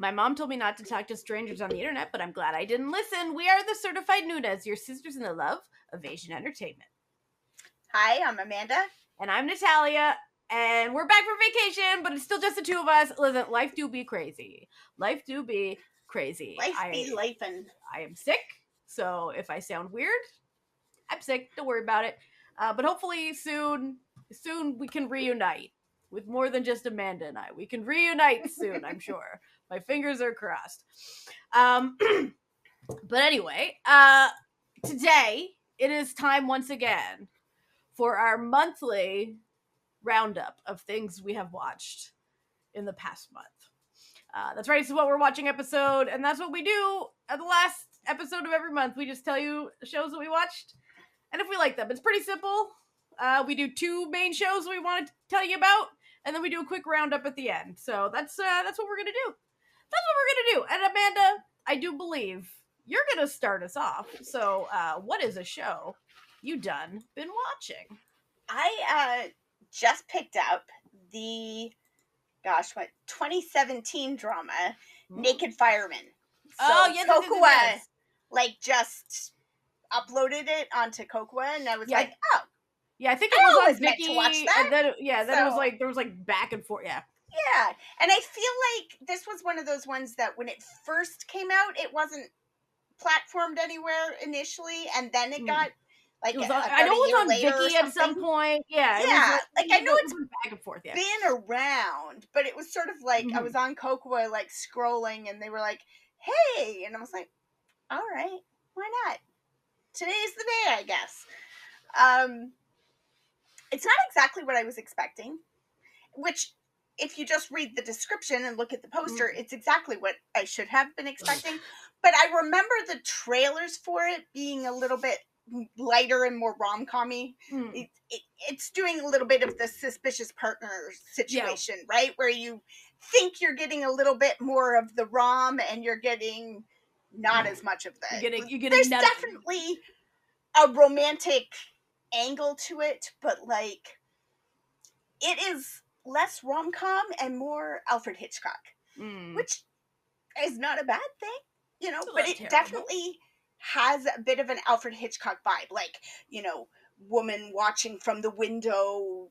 My mom told me not to talk to strangers on the internet, but I'm glad I didn't listen. We are the Certified Noonas, your sisters in the love of Asian entertainment. Hi, I'm Amanda. And I'm Natalia. And we're back for vacation, but it's still just the two of us. Listen, life do be crazy. Life do be crazy. Life be lifin'. I am sick, so if I sound weird, I'm sick. Don't worry about it. But hopefully soon we can reunite with more than just Amanda and I. We can reunite soon, I'm sure. My fingers are crossed. But anyway, today it is time once again for our monthly roundup of things we have watched in the past month. That's right, this is what we're watching episode, and that's what we do at the last episode of every month. We just tell you shows that we watched, and if we like them. It's pretty simple. We do 2 main shows we want to tell you about, and then we do a quick roundup at the end. So that's what we're gonna do. That's what we're gonna do. And Amanda, I do believe you're gonna start us off. So, what is a show you been watching? I just picked up the 2017 drama Naked Fireman. So Kokua just uploaded it onto Kokua, and I was like, oh. Yeah, I think it was on Vicky. To watch that. And then it was like there was like back and forth. Yeah. Yeah, and I feel like this was one of those ones that when it first came out, it wasn't platformed anywhere initially, and then it got like I know it was on Vicky at some point. Yeah, yeah, I know it's back and forth. Yeah, been around, but it was sort of like I was on Kokua like scrolling, and they were like, "Hey," and I was like, "All right, why not? Today's the day, I guess." It's not exactly what I was expecting, which, if you just read the description and look at the poster, it's exactly what I should have been expecting. But I remember the trailers for it being a little bit lighter and more rom-com-y. It's doing a little bit of the suspicious partner situation, right? Where you think you're getting a little bit more of the rom, and you're getting not as much of that. There's definitely a romantic angle to it, but like it is less rom-com and more Alfred Hitchcock, which is not a bad thing, but it definitely has a bit of an Alfred Hitchcock vibe, like, woman watching from the window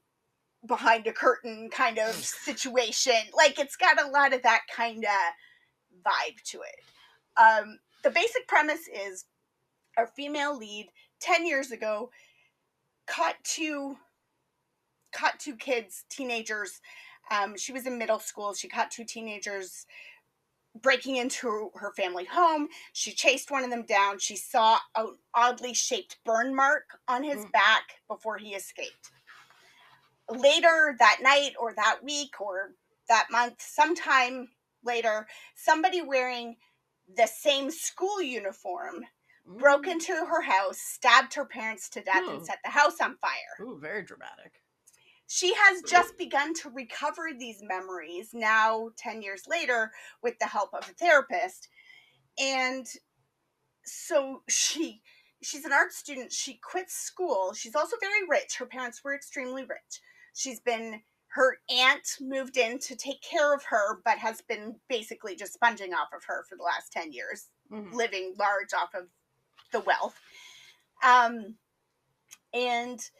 behind a curtain kind of situation. Like, it's got a lot of that kind of vibe to it. The basic premise is our female lead 10 years ago caught two kids, teenagers. She was in middle school. She caught 2 teenagers breaking into her family home. She chased one of them down. She saw an oddly shaped burn mark on his back before he escaped. Later that night or that week or that month, sometime later, somebody wearing the same school uniform broke into her house, stabbed her parents to death, and set the house on fire. Ooh, very dramatic. She has just begun to recover these memories now, 10 years later, with the help of a therapist. And so she's an art student. She quits school. She's also very rich. Her parents were extremely rich. Her aunt moved in to take care of her, but has been basically just sponging off of her for the last 10 years, living large off of the wealth. And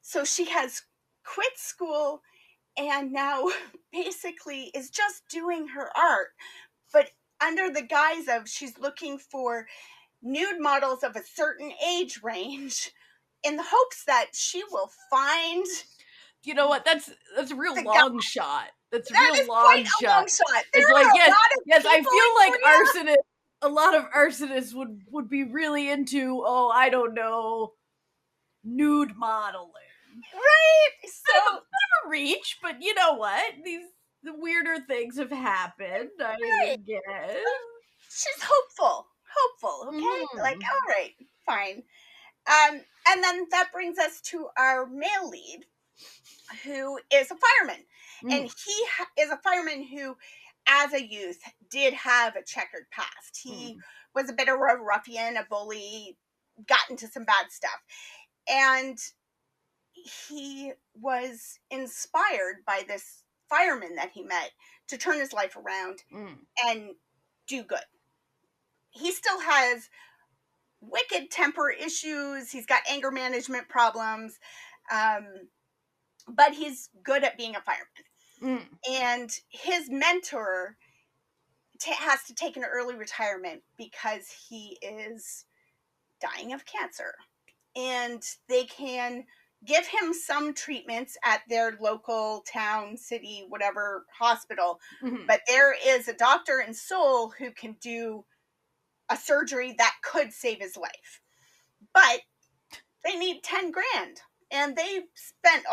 so she has quit school and now basically is just doing her art, but under the guise of she's looking for nude models of a certain age range in the hopes that she will find... You know what? That's a real long shot. That's a that real is long quite shot. A long shot. It's like, yes, I feel like a lot of arsonists would be really into, I don't know, nude modeling. Right. So bit of a reach, but you know what? The weirder things have happened, I guess. She's hopeful, okay? Like, all right, fine. And then that brings us to our male lead, who is a fireman. And he is a fireman who, as a youth, did have a checkered past. He was a bit of a ruffian, a bully, got into some bad stuff. And he was inspired by this fireman that he met to turn his life around Mm. and do good. He still has wicked temper issues. He's got anger management problems. But he's good at being a fireman. And his mentor has to take an early retirement because he is dying of cancer. And they can give him some treatments at their local town, city, whatever hospital. But there is a doctor in Seoul who can do a surgery that could save his life. But they need 10 grand. And they spent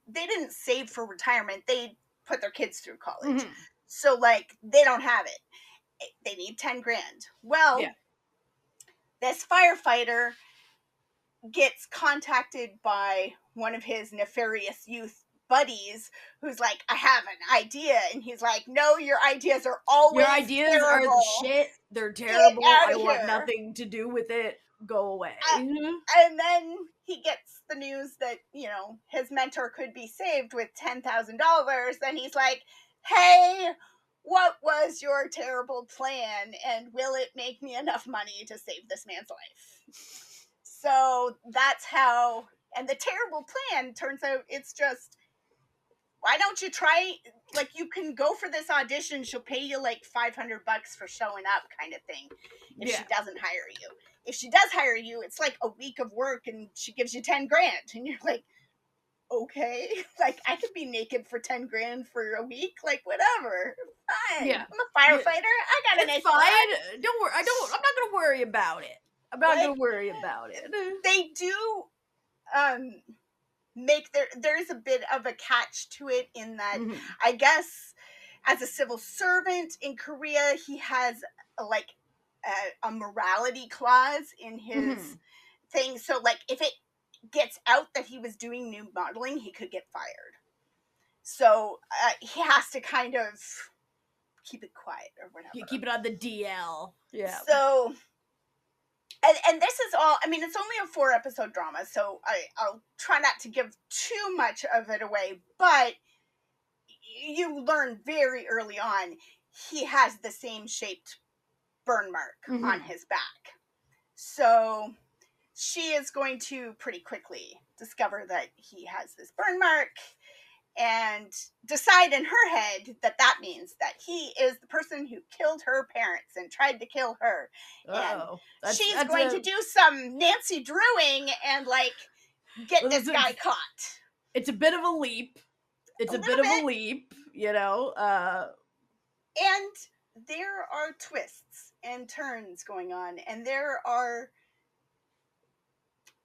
they didn't save for retirement. They put their kids through college. So, like, they don't have it. They need 10 grand. Well, this firefighter gets contacted by one of his nefarious youth buddies who's like, I have an idea. And he's like, no, your ideas are always Your ideas terrible. are the shit. They're terrible. I here. want nothing to do with it. Go away. And then he gets the news that, you know, his mentor could be saved with $10,000. And he's like, hey, what was your terrible plan? And will it make me enough money to save this man's life? So that's how, and the terrible plan turns out it's just, why don't you try, like, you can go for this audition, she'll pay you like $500 for showing up kind of thing if she doesn't hire you. If she does hire you, it's like a week of work and she gives you 10 grand and you're like, okay, like I could be naked for 10 grand for a week, like whatever, fine. I'm a firefighter. I got an It's fine. Don't worry. I'm not gonna worry about it. I'm not gonna worry about it. They do make there's a bit of a catch to it in that I guess as a civil servant in Korea he has like a morality clause in his thing, so like if it gets out that he was doing nude modeling he could get fired, so he has to kind of keep it quiet or whatever. You keep it on the DL. Yeah. So and this is all, I mean, it's only a 4-episode drama, so I'll try not to give too much of it away, but you learn very early on he has the same shaped burn mark on his back. So she is going to pretty quickly discover that he has this burn mark and decide in her head that that means that he is the person who killed her parents and tried to kill her. And she's going to do some Nancy Drewing and like get this guy caught. It's a bit of a leap. It's a bit of a leap, you know. And there are twists and turns going on, and there are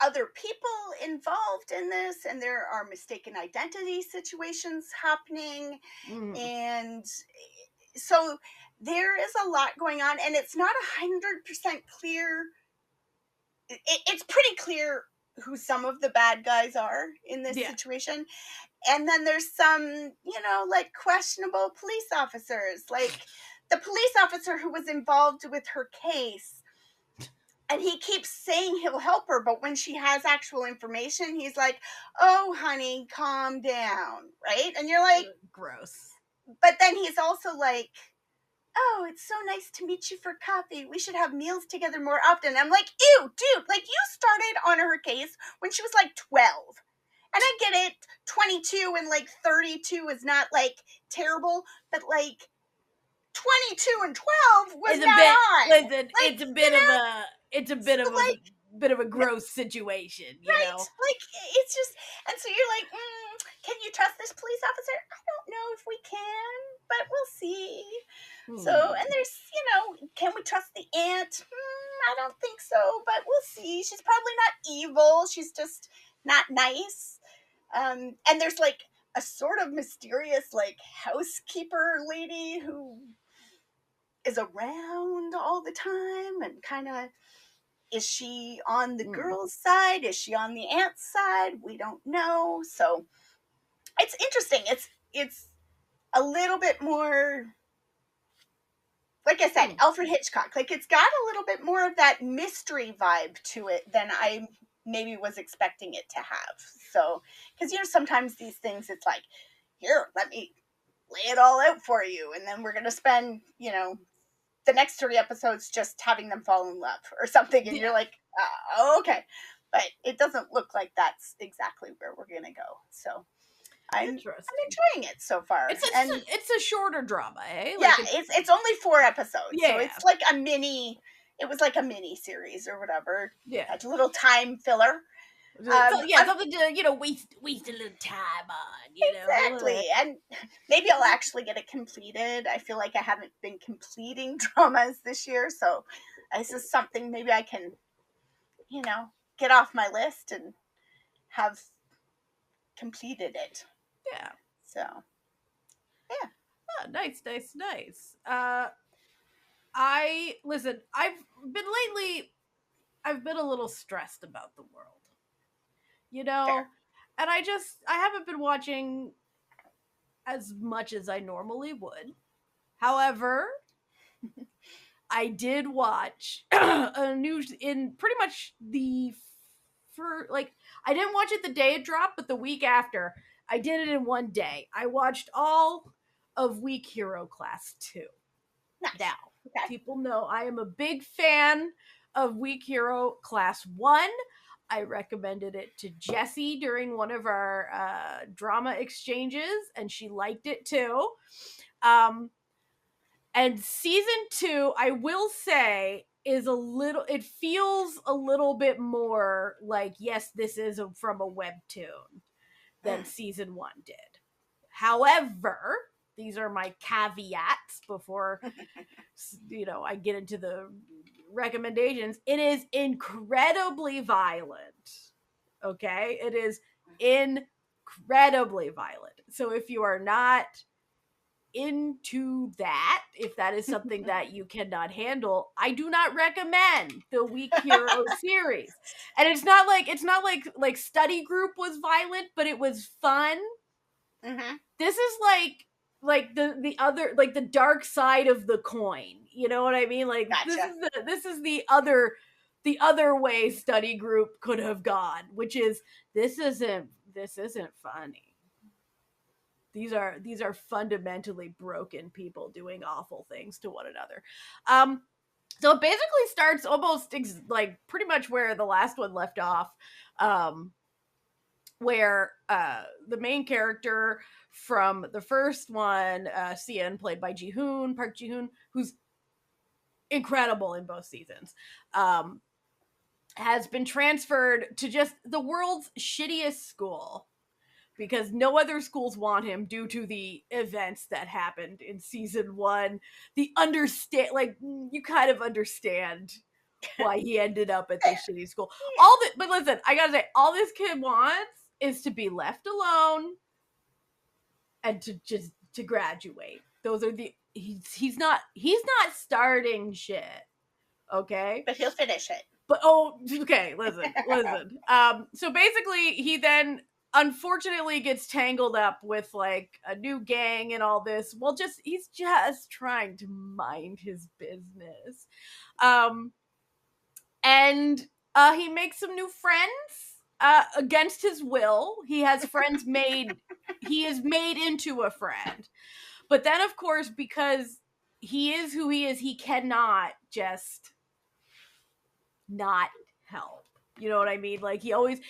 other people involved in this, and there are mistaken identity situations happening, and so there is a lot going on, and it's not 100% clear. It's pretty clear who some of the bad guys are in this situation, and then there's some, you know, like questionable police officers, like the police officer who was involved with her case. And he keeps saying he'll help her, but when she has actual information, he's like, oh, honey, calm down, right? And you're like... Gross. But then he's also like, oh, it's so nice to meet you for coffee. We should have meals together more often. I'm like, ew, dude, like you started on her case when she was like 12. And I get it, 22 and like 32 is not like terrible, but like 22 and 12 was not on. Listen, like, it's a bit of a gross situation, you know? Like, it's just, and so you're like, can you trust this police officer? I don't know if we can, but we'll see. So, and there's, you know, can we trust the aunt? I don't think so, but we'll see. She's probably not evil. She's just not nice. And there's like a sort of mysterious, like, housekeeper lady who is around all the time and kind of, is she on the girl's side? Is she on the aunt's side? We don't know. So it's interesting. It's a little bit more, like I said, Alfred Hitchcock. Like it's got a little bit more of that mystery vibe to it than I maybe was expecting it to have. So, because, you know, sometimes these things, it's like, here, let me lay it all out for you, and then we're going to spend, the next 3 episodes just having them fall in love or something, and you're like, oh, okay. But it doesn't look like that's exactly where we're going to go. So I'm enjoying it so far. It's a shorter drama, eh? Like it's only 4 episodes. Yeah. So it's like it was like a mini series or whatever. Yeah. It's a little time filler. Something to, waste a little time on, Exactly. And maybe I'll actually get it completed. I feel like I haven't been completing dramas this year, so this is something maybe I can, get off my list and have completed it. Yeah. So, yeah. Oh, nice. Listen, I've been a little stressed about the world. Fair. And I haven't been watching as much as I normally would. However, I did watch in pretty much I didn't watch it the day it dropped, but the week after. I did it in one day. I watched all of Weak Hero Class 2. Nice. Now, people know I am a big fan of Weak Hero Class 1. I recommended it to Jessie during one of our drama exchanges, and she liked it too. And season 2, I will say, it feels a little bit more like, yes, this is from a webtoon than season 1 did. However, these are my caveats before, I get into the recommendations. It is incredibly violent. Okay? It is incredibly violent. So if you are not into that, if that is something that you cannot handle, I do not recommend the Weak Hero series. And it's not like Study Group was violent, but it was fun. Mm-hmm. This is like the other, like the dark side of the coin. You know what I mean? Like, gotcha. This is the other way Study Group could have gone, which is this isn't funny. These are fundamentally broken people doing awful things to one another. So it basically starts almost like pretty much where the last one left off, where the main character from the first one, Sian, played by Park Ji-hoon, who's incredible in both seasons, has been transferred to just the world's shittiest school, because no other schools want him due to the events that happened in season 1. You kind of understand why he ended up at this shitty school. But listen, I gotta say, all this kid wants is to be left alone and to graduate. Those are he's not starting shit. Okay? But he'll finish it. But okay, listen. So basically he then unfortunately gets tangled up with like a new gang and all this. Well, he's just trying to mind his business. And he makes some new friends against his will. He has friends he is made into a friend. But then, of course, because he is who he is, he cannot just not help. You know what I mean? Like, you always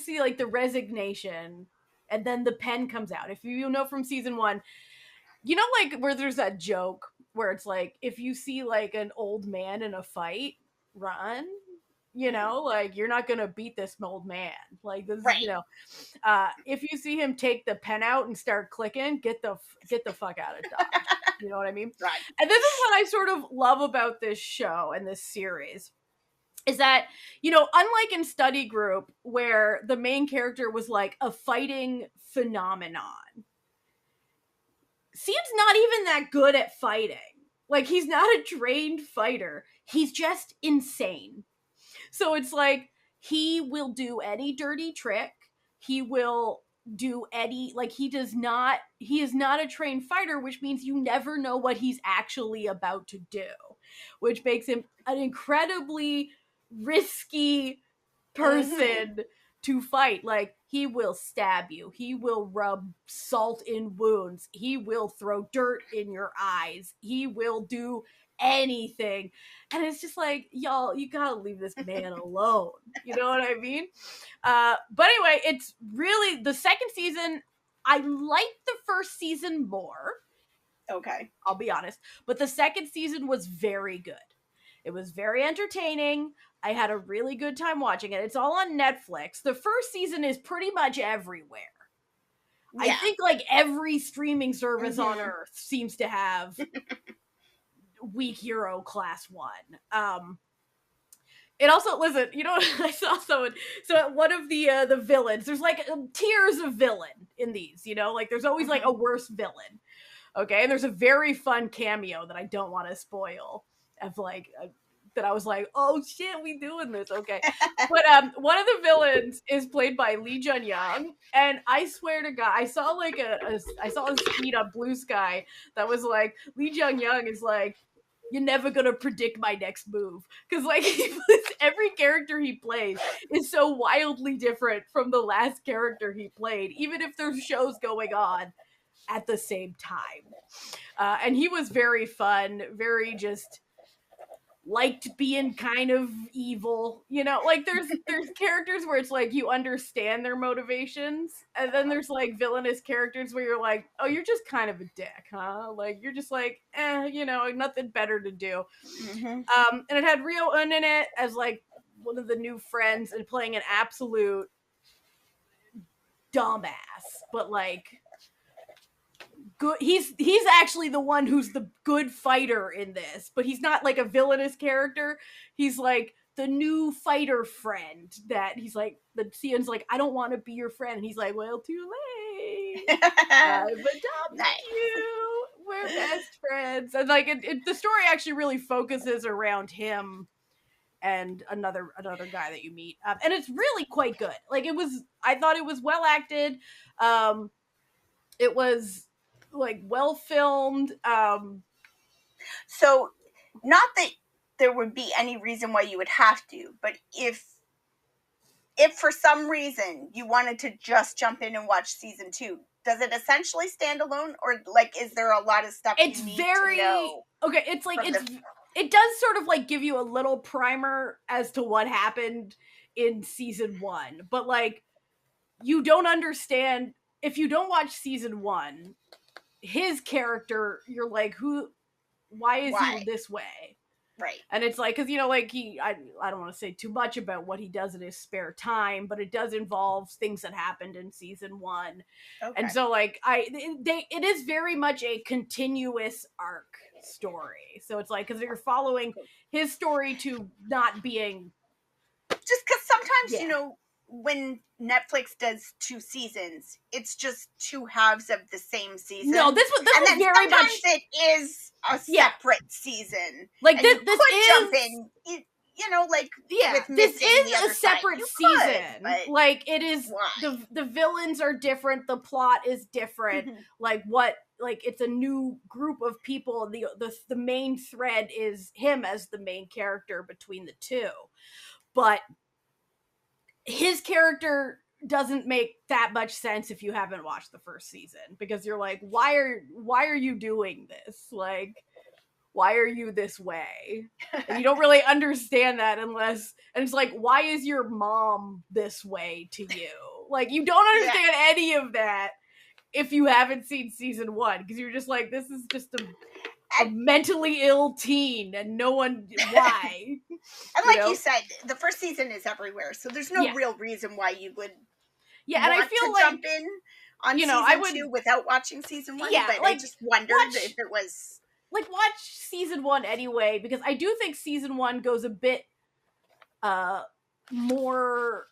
see like the resignation, and then the pen comes out. If you know from season 1, like where there's that joke where it's like, if you see like an old man in a fight, run. Like, you're not gonna beat this old man. Like, this, right. If you see him take the pen out and start clicking, get the fuck out of Dodge. You know what I mean? Right. And this is what I sort of love about this show and this series, is that, unlike in Study Group, where the main character was like a fighting phenomenon, Sian's not even that good at fighting. Like, he's not a trained fighter. He's just insane. So it's like, he will do any dirty trick. He will do any, like, he is not a trained fighter, which means you never know what he's actually about to do, which makes him an incredibly risky person to fight. Like, He will stab you. He will rub salt in wounds. He will throw dirt in your eyes. He will do anything. And it's just like, y'all, you gotta leave this man alone. You know what I mean? But anyway, it's really the second season. I liked the first season more. Okay. I'll be honest. But the second season was very good. It was very entertaining. I had a really good time watching it. It's all on Netflix. The first season is pretty much everywhere. Yeah. I think like every streaming service on Mhm. earth seems to have Weak Hero Class 1. It also, listen, you know, I saw someone, so one of the villains, there's like tiers of villain in these, you know, like there's always like a worse villain. Okay, and there's a very fun cameo that I don't want to spoil of like that I was like, oh shit, we doing this, okay. But one of the villains is played by Lee Jun Young, and I swear to God, I saw like I saw a tweet on Blue Sky that was like, Lee Jun Young is like, you're never gonna predict my next move, because like every character he plays is so wildly different from the last character he played, even if there's shows going on at the same time. And he was very fun, very just liked being kind of evil, you know, like there's characters where it's like you understand their motivations, and then there's like villainous characters where you're like, oh, you're just kind of a dick, huh? Like you're just like, you know, nothing better to do. And it had Rio Un in it as like one of the new friends and playing an absolute dumbass, but like good. He's actually the one who's the good fighter in this, but he's not like a villainous character. He's like the new fighter friend that he's like, the Sion's like, I don't want to be your friend, and he's like, well, too late, I've adopted you, we're best friends. And like the story actually really focuses around him and another guy that you meet, and it's really quite good. Like I thought it was well acted. It was like well filmed. So, not that there would be any reason why you would have to, but if for some reason you wanted to just jump in and watch season 2, does it essentially stand alone, or like is there a lot of stuff It's you need very to know? okay. It's like from it does sort of like give you a little primer as to what happened in season 1, but like you don't understand if you don't watch season 1. His character, you're like, why is he this way? Right. And it's like, because, you know, like I don't want to say too much about what he does in his spare time, but it does involve things that happened in season 1. Okay. And so like it is very much a continuous arc story. So it's like, because you're following his story to not being, just because sometimes, you know, when Netflix does 2 seasons, it's just 2 halves of the same season. No, this was very much. Sometimes it is a separate season. Like this could is jump in, you know, like with this is the a separate season. Like it is the villains are different. The plot is different. Like it's a new group of people. The main thread is him as the main character between the two, but his character doesn't make that much sense if you haven't watched the first season, because you're like, why are you doing this? Like, why are you this way? And you don't really understand that unless, and it's like, why is your mom this way to you? Like, you don't understand any of that if you haven't seen season 1, because you're just like, this is just a mentally ill teen, and no one, why? And like you said, the first season is everywhere, so there's no real reason why you would and I feel like jump in on season 2 without watching season 1, but I just wondered if it was like, watch season 1 anyway, because I do think season 1 goes a bit more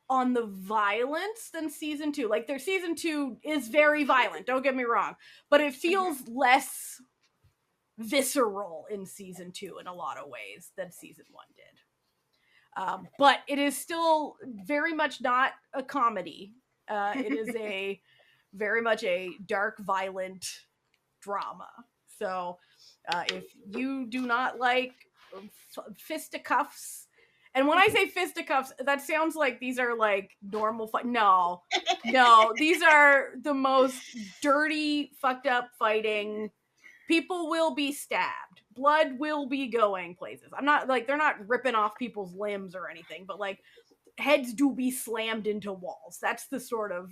on the violence than season 2. Like, their season 2 is very violent, don't get me wrong, but it feels less visceral in season 2 in a lot of ways than season 1 did. But it is still very much not a comedy. It is very much a dark, violent drama. So if you do not like fisticuffs And when I say fisticuffs, that sounds like these are like normal no, these are the most dirty, fucked up fighting. People will be stabbed. Blood will be going places. I'm not like, they're not ripping off people's limbs or anything, but like heads do be slammed into walls. That's the sort of,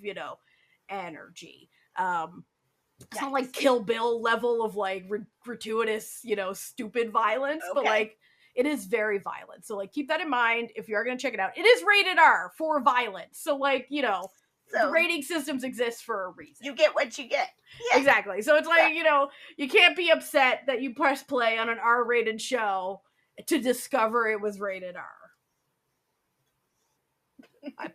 energy. It's not like Kill Bill level of like gratuitous, stupid violence, but like it is very violent. So like keep that in mind if you are going to check it out. It is rated R for violence. So like, the rating systems exist for a reason. You get what you get. Yeah. Exactly. So it's like, you can't be upset that you press play on an R-rated show to discover it was rated R.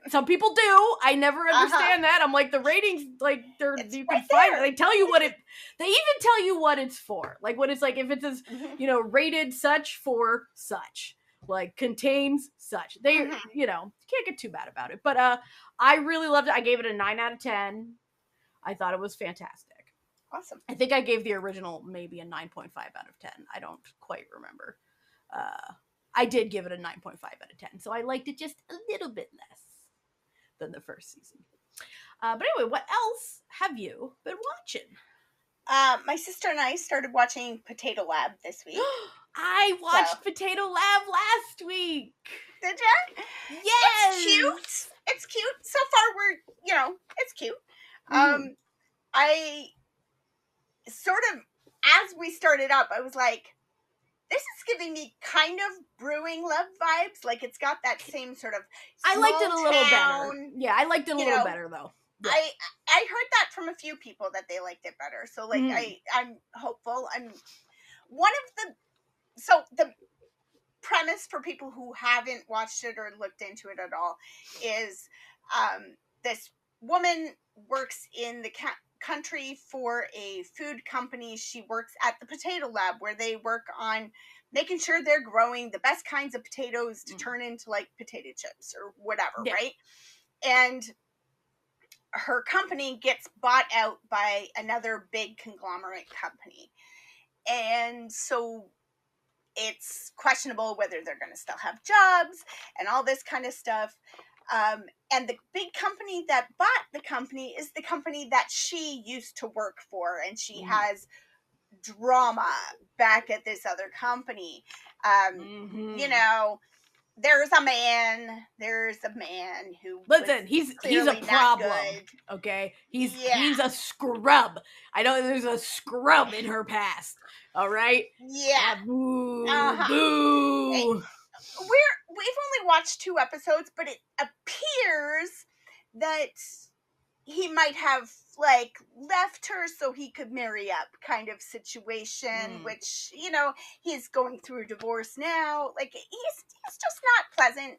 Some people do. I never understand that. I'm like, the ratings, like, you can find it. They tell you they even tell you what it's for. Like, what it's like, if it says, rated such for such, like, contains such. They, you can't get too bad about it. But I really loved it. I gave it a 9 out of 10. I thought it was fantastic. Awesome. I think I gave the original maybe a 9.5 out of 10. I don't quite remember. I did give it a 9.5 out of 10, so I liked it just a little bit less than the first season. But anyway, what else have you been watching? My sister and I started watching Potato Lab this week. I watched Potato Lab last week. Did you? Yes! It's cute. It's cute. So far, it's cute. I sort of, as we started up, I was like, this is giving me kind of Brewing Love vibes. Like, it's got that same sort of I liked it a little better. Yeah, I liked it a little better, though. Yeah. I heard that from a few people that they liked it better. So, like, I'm hopeful. So the premise for people who haven't watched it or looked into it at all is this woman works in the country for a food company. She works at the Potato Lab, where they work on making sure they're growing the best kinds of potatoes to turn into like potato chips or whatever, right? And her company gets bought out by another big conglomerate company, and so it's questionable whether they're going to still have jobs and all this kind of stuff. And the big company that bought the company is the company that she used to work for, and she has drama back at this other company. There's a man who he's a problem. Okay, he's a scrub. I know there's a scrub in her past. All right. Yeah. Boo. Boo. We've only watched 2 episodes, but it appears that he might have like left her so he could marry up kind of situation, which, he's going through a divorce now. Like, he's just not pleasant.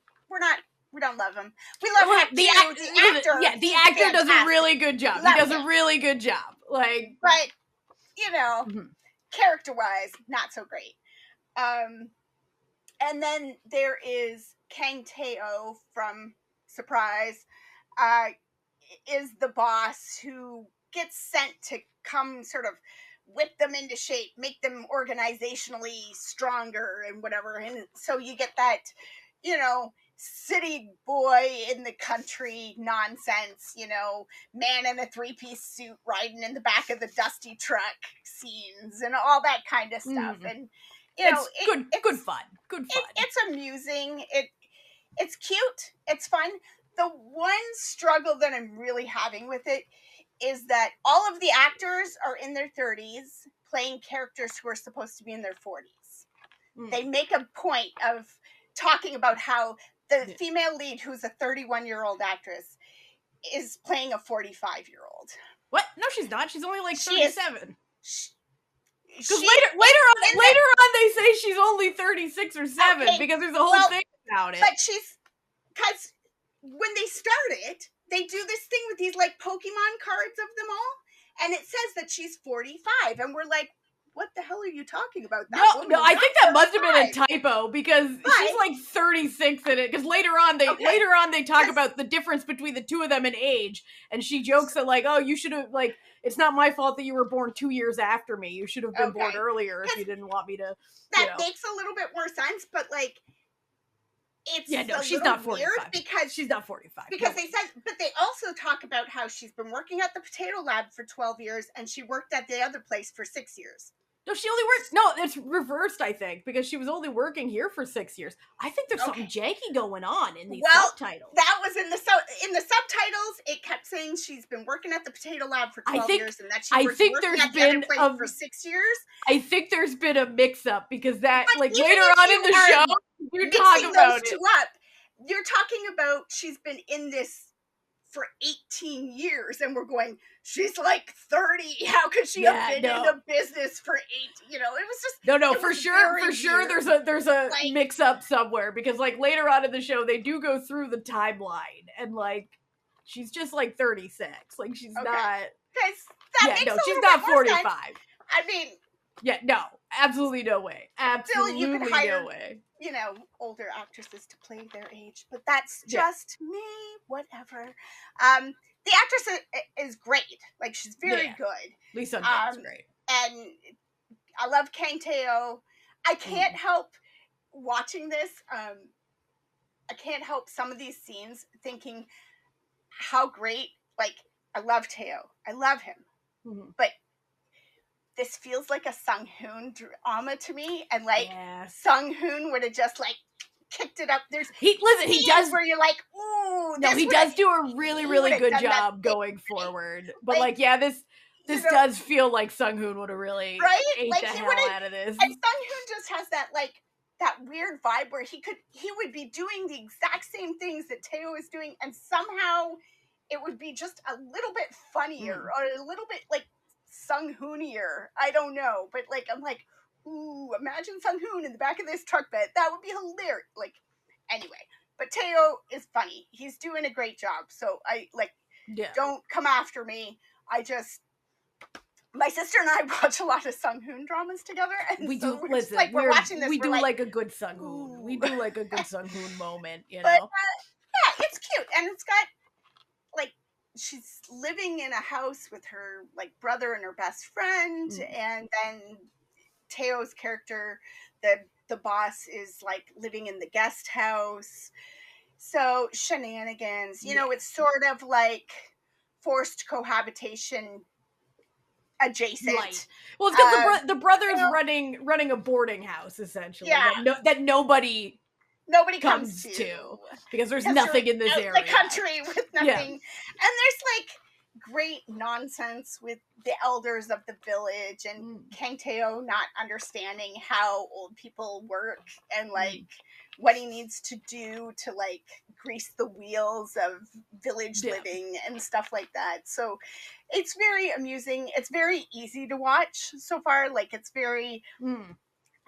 We don't love him. We love him. The actor. Yeah, the actor does a really good job. He does a really good job. Like, but character-wise, not so great. And then there is Kang Tae-oh from Surprise, is the boss who gets sent to come sort of whip them into shape, make them organizationally stronger and whatever. And so you get that, city boy in the country nonsense, man in a 3-piece suit riding in the back of the dusty truck scenes and all that kind of stuff. And it's good fun. It's amusing. It's cute. It's fun. The one struggle that I'm really having with it is that all of the actors are in their 30s playing characters who are supposed to be in their 40s. They make a point of talking about how the female lead, who's a 31-year-old actress, is playing a 45-year-old. What? No, she's not. She's only like 37. Because later on they say she's only 36 or 7 because there's a whole thing about it. But because when they start it, they do this thing with these like Pokemon cards of them all, and it says that she's 45, and we're like, what the hell are you talking about? No, I think that must have been a typo because she's like 36 in it. Because later on they talk about the difference between the two of them in age, and she jokes that like, oh, you should have like, it's not my fault that you were born 2 years after me. You should have been born earlier if you didn't want me to. That makes a little bit more sense, but like, it's Yeah, no, a she's little not 45. weird because She's not 45. because No they way. said, but they also talk about how she's been working at the potato lab for 12 years and she worked at the other place for 6 years. No, she only worked. No, it's reversed, I think, because she was only working here for 6 years. I think there's something janky going on in these subtitles. That was in the subtitles. It kept saying she's been working at the potato lab for 12 years and that she was working at the other place for 6 years. I think there's been a mix-up because that, But like, later on in the show, you're talking about those two up. You're talking about she's been in this for 18 years and we're going, she's like 30. How could she have been in the business for 8? You know, it was just no, for sure there's a like, mix up somewhere because like later on in the show they do go through the timeline and like she's just like 36. Like she's not she's not 45. I mean, yeah, no, absolutely no way. Absolutely you could hire, no way. You know, older actresses to play their age, but that's just me. Whatever. The actress is great. Like she's very good. Lisa is great, and I love Kang Teo. I can't help watching this. I can't help some of these scenes thinking how great. Like I love Teo. I love him, but this feels like a Sung Hoon drama to me, and like Sung Hoon would have just like kicked it up. He does where you're like, ooh. No, he does do a really good job going forward. But like this does feel like Sung Hoon would have really ate the hell out of this. And Sung Hoon just has that like that weird vibe where he would be doing the exact same things that Teo is doing, and somehow it would be just a little bit funnier or a little bit like Sung Hoonier. I don't know, but like I'm like, ooh, imagine Sung Hoon in the back of this truck bed. That would be hilarious. Like, anyway, but Teo is funny. He's doing a great job. So I like, don't come after me. My sister and I watch a lot of Sung Hoon dramas together, and we so do. Listen, like, we're watching this. We do like a good Sung Hoon. We do like a good Sung Hoon moment, you know. But yeah, it's cute, and it's got like. She's living in a house with her like brother and her best friend, and then Teo's character, the boss, is like living in the guest house. So shenanigans, you know, it's sort of like forced cohabitation adjacent. Right. Well, it's because the brother's running a boarding house essentially. That nobody comes to because there's nothing in this area. The country with nothing. Yeah. And there's like great nonsense with the elders of the village and Kang Teo not understanding how old people work and like what he needs to do to like grease the wheels of village living and stuff like that. So it's very amusing. It's very easy to watch so far. Like it's very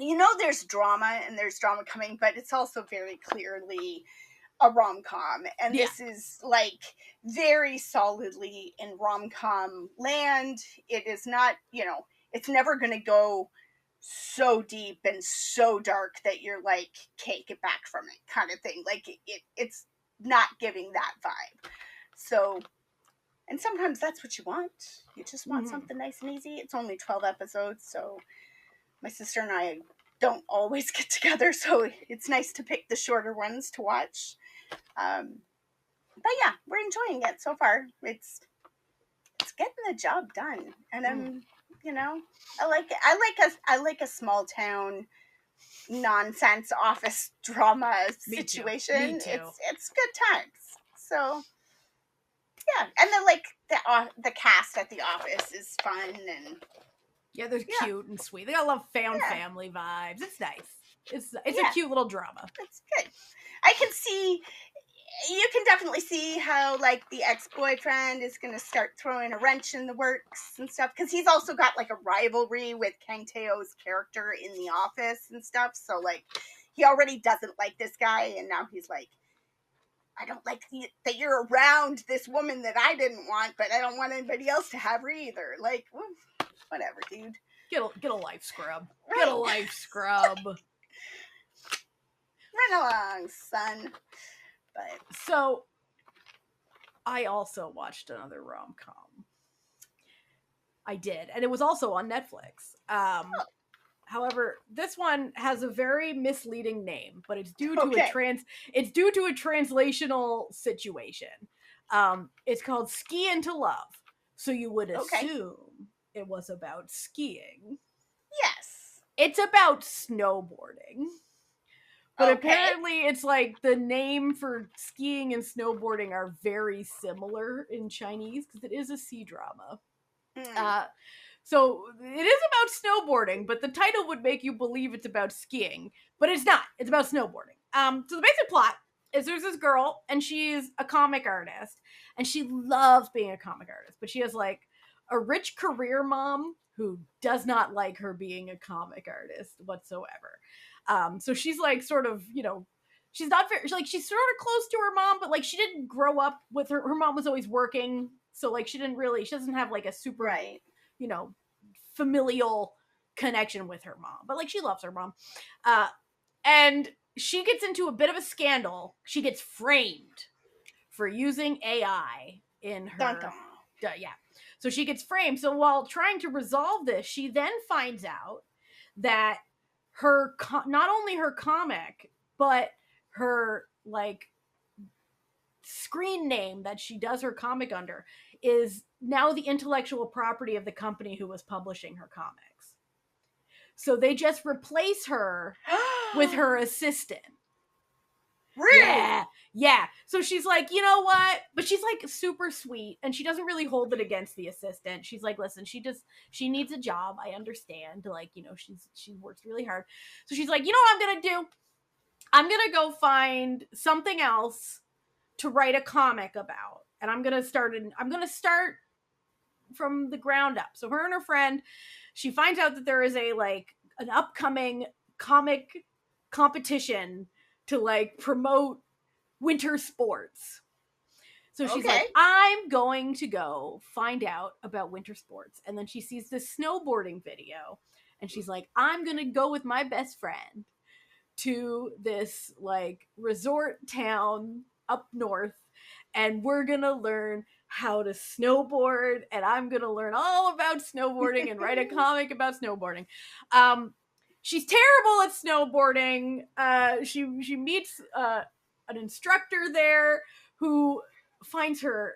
you know, there's drama and there's drama coming, but it's also very clearly a rom-com. And this is like very solidly in rom-com land. It is not, you know, it's never going to go so deep and so dark that you're like, can't get back from it kind of thing. Like it's not giving that vibe. So, and sometimes that's what you want. You just want something nice and easy. It's only 12 episodes, so my sister and I don't always get together, so it's nice to pick the shorter ones to watch. But yeah, we're enjoying it so far. It's getting the job done, and I'm, you know, I like a small town nonsense office drama situation. Me too. It's good times. So yeah, and then like the cast at the office is fun and. Yeah, they're cute and sweet. They got a lot of family vibes. It's nice. It's a cute little drama. It's good. I can see, you can definitely see how like the ex-boyfriend is going to start throwing a wrench in the works and stuff. Because he's also got like a rivalry with Kang Teo's character in the office and stuff. So like he already doesn't like this guy. And now he's like, I don't like that you're around this woman that I didn't want, but I don't want anybody else to have her either. Like, whatever, dude. Get a life, scrub. Right. Get a life, scrub. Run along, son. But so, I also watched another rom-com. I did, and it was also on Netflix. However, this one has a very misleading name, but it's due to Okay. it's due to a translational situation. It's called Ski into Love. So you would Okay. assume it was about skiing. Yes. It's about snowboarding. But Okay. apparently it's like the name for skiing and snowboarding are very similar in Chinese because it is a C-drama. So it is about snowboarding, but the title would make you believe it's about skiing, but it's not. It's about snowboarding. So the basic plot is there's this girl and she's a comic artist and she loves being a comic artist, but she has like a rich career mom who does not like her being a comic artist whatsoever. So she's like sort of, she's not very, like, she's sort of close to her mom, but like she didn't grow up with her mom was always working. So like she doesn't have like a super, right. Familial connection with her mom, but like she loves her mom. And she gets into a bit of a scandal. She gets framed for using AI in her. Dun-dun. Yeah. So she gets framed. So while trying to resolve this, she then finds out that not only her comic, but her like screen name that she does her comic under is now the intellectual property of the company who was publishing her comics. So they just replace her with her assistant. Really? Yeah. So she's like, you know what? But she's like super sweet and she doesn't really hold it against the assistant. She's like, listen, she needs a job. I understand. Like, she works really hard. So she's like, you know what I'm going to do? I'm going to go find something else to write a comic about. And I'm going to start from the ground up. So her and her friend, she finds out that there is an upcoming comic competition to like promote winter sports. So she's like, I'm going to go find out about winter sports. And then she sees this snowboarding video and she's like, I'm going to go with my best friend to this like resort town up north and we're going to learn how to snowboard and I'm going to learn all about snowboarding and write a comic about snowboarding. She's terrible at snowboarding. She meets an instructor there who finds her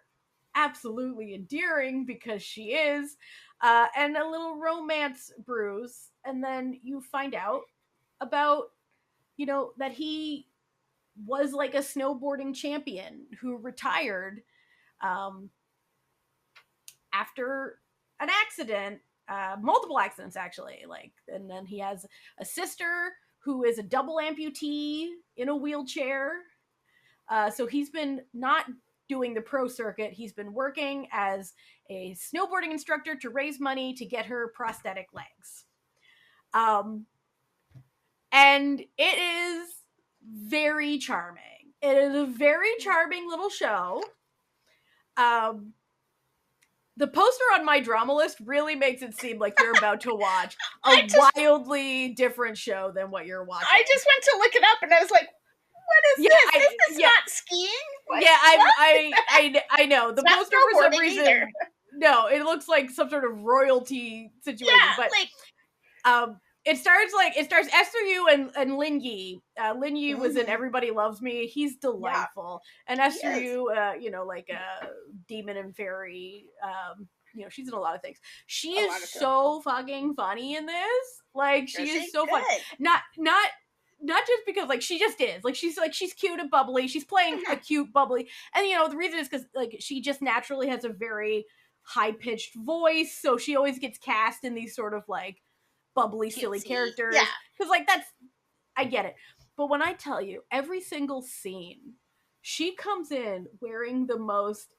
absolutely endearing because she is, and a little romance brews. And then you find out about, that he was like a snowboarding champion who retired after an accident, multiple accidents actually. And then he has a sister who is a double amputee in a wheelchair. So he's been not doing the pro circuit. He's been working as a snowboarding instructor to raise money to get her prosthetic legs. And it is very charming. It is a very charming little show. The poster on my drama list really makes it seem like you're about to watch a wildly different show than what you're watching. I just went to look it up and I was like, what is this? Is this not skiing? What? I know. The poster for some reason. Either. No, it looks like some sort of royalty situation. Yeah, but it stars Esther Yu and Lin Yi. Lin Yi was in Everybody Loves Me. He's delightful. Yeah. And Esther Yu, like a demon and fairy. She's in a lot of things. She is so fucking funny in this. Like, she is so funny. Not just because like she just is. Like she's cute and bubbly. She's playing a cute bubbly. And the reason is because like she just naturally has a very high-pitched voice, so she always gets cast in these sort of like bubbly, silly characters. Yeah. Because like I get it. But when I tell you, every single scene, she comes in wearing the most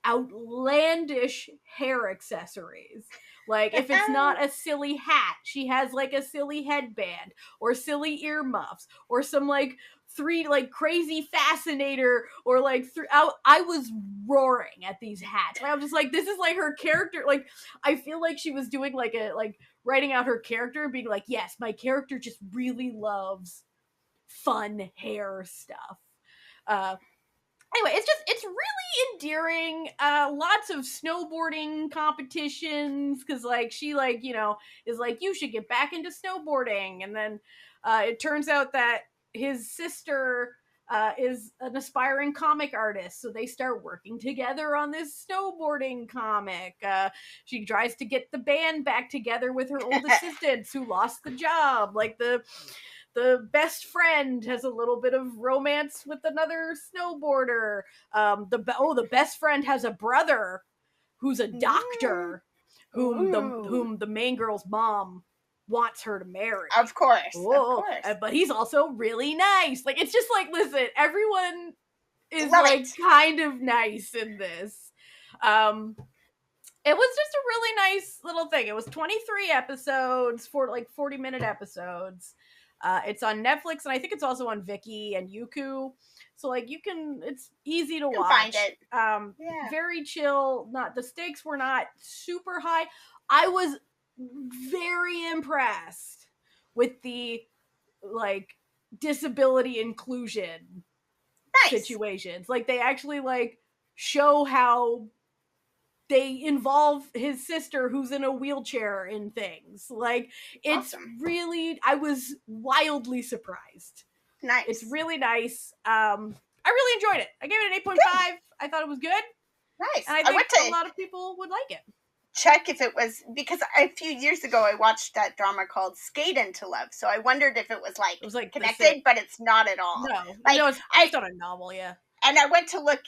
outlandish hair accessories. Like, if it's not a silly hat, she has like a silly headband or silly earmuffs or some like three like crazy fascinator or like I was roaring at these hats. I'm just like, this is like her character. Like, I feel like she was doing like writing out her character and being like, yes, my character just really loves fun hair stuff. anyway, it's really endearing. Lots of snowboarding competitions because like she like is like, you should get back into snowboarding, and then it turns out that his sister is an aspiring comic artist, so they start working together on this snowboarding comic. She tries to get the band back together with her old assistants who lost the job. Like the best friend has a little bit of romance with another snowboarder. The best friend has a brother who's a doctor, whom the main girl's mom wants her to marry. Of course. But he's also really nice. Like, it's just like, listen, everyone is Love like it. kind of nice in this. It was just a really nice little thing. It was 23 episodes, for like 40-minute episodes. It's on Netflix, and I think it's also on Viki and Youku. So like it's easy to watch. Find it. Very chill. The stakes were not super high. I was very impressed with the like disability inclusion situations. Like, they actually like show how they involve his sister who's in a wheelchair in things. Like, it's awesome. Really, I was wildly surprised. Nice. It's really nice. I really enjoyed it. I gave it an 8.5. I thought it was good. Nice. And I think a lot of people would like it. Check if it was, because a few years ago I watched that drama called Skate Into Love, so I wondered if it was like connected, but it's not at all. No, like, it's based on a novel, yeah. And I went to look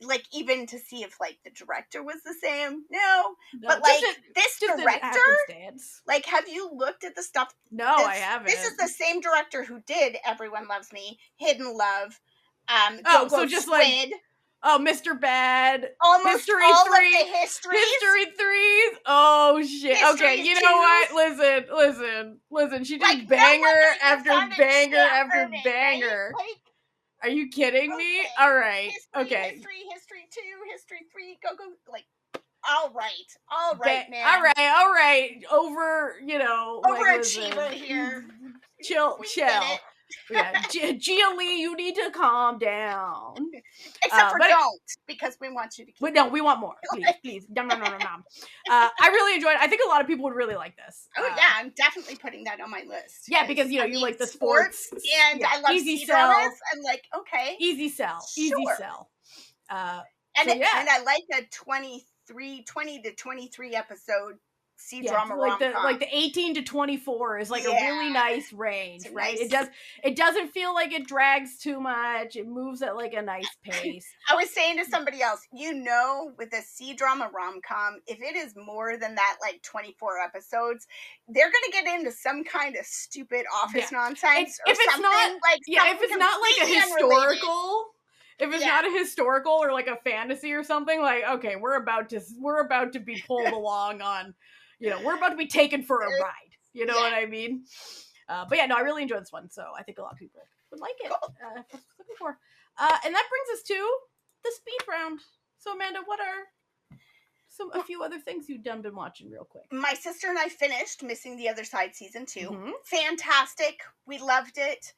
like even to see if like the director was the same. No, but like this director, like, have you looked at the stuff? No, I haven't. This is the same director who did Everyone Loves Me, Hidden Love, so just Squid. Like, Mr. Bad, almost History all 3, of the histories. History 3s. Oh shit! Okay, you know what? Listen. She did like, banger after banger after banger. Right? Like, are you kidding me? All right. History 2, History 3, go. Like, all right, man. All right. Overachiever here. Chill. Yeah, Gia Lee, you need to calm down. Except for don't, because we want you to keep. No, we want more. Please. No. I really enjoyed it. I think a lot of people would really like this. Oh yeah, I'm definitely putting that on my list. Yeah, because you like the sports, and I love easy sell. I'm like, okay, easy sell, easy sell. And I like a 20 to 23 episode C-drama rom-com. Like the 18 to 24 is like a really nice range, right? It doesn't feel like it drags too much. It moves at like a nice pace. I was saying to somebody else, with a C-drama rom-com, if it is more than that, like 24 episodes, they're gonna get into some kind of stupid office nonsense. If it's not like a historical. If it's not a historical or like a fantasy or something, like, okay, we're about to be pulled along on, we're about to be taken for a ride. You know what I mean? But yeah, no, I really enjoyed this one, so I think a lot of people would like it. Cool. That's what I was looking for. And that brings us to the speed round. So Amanda, what are a few other things you've been watching real quick? My sister and I finished Missing the Other Side season 2. Mm-hmm. Fantastic. We loved it.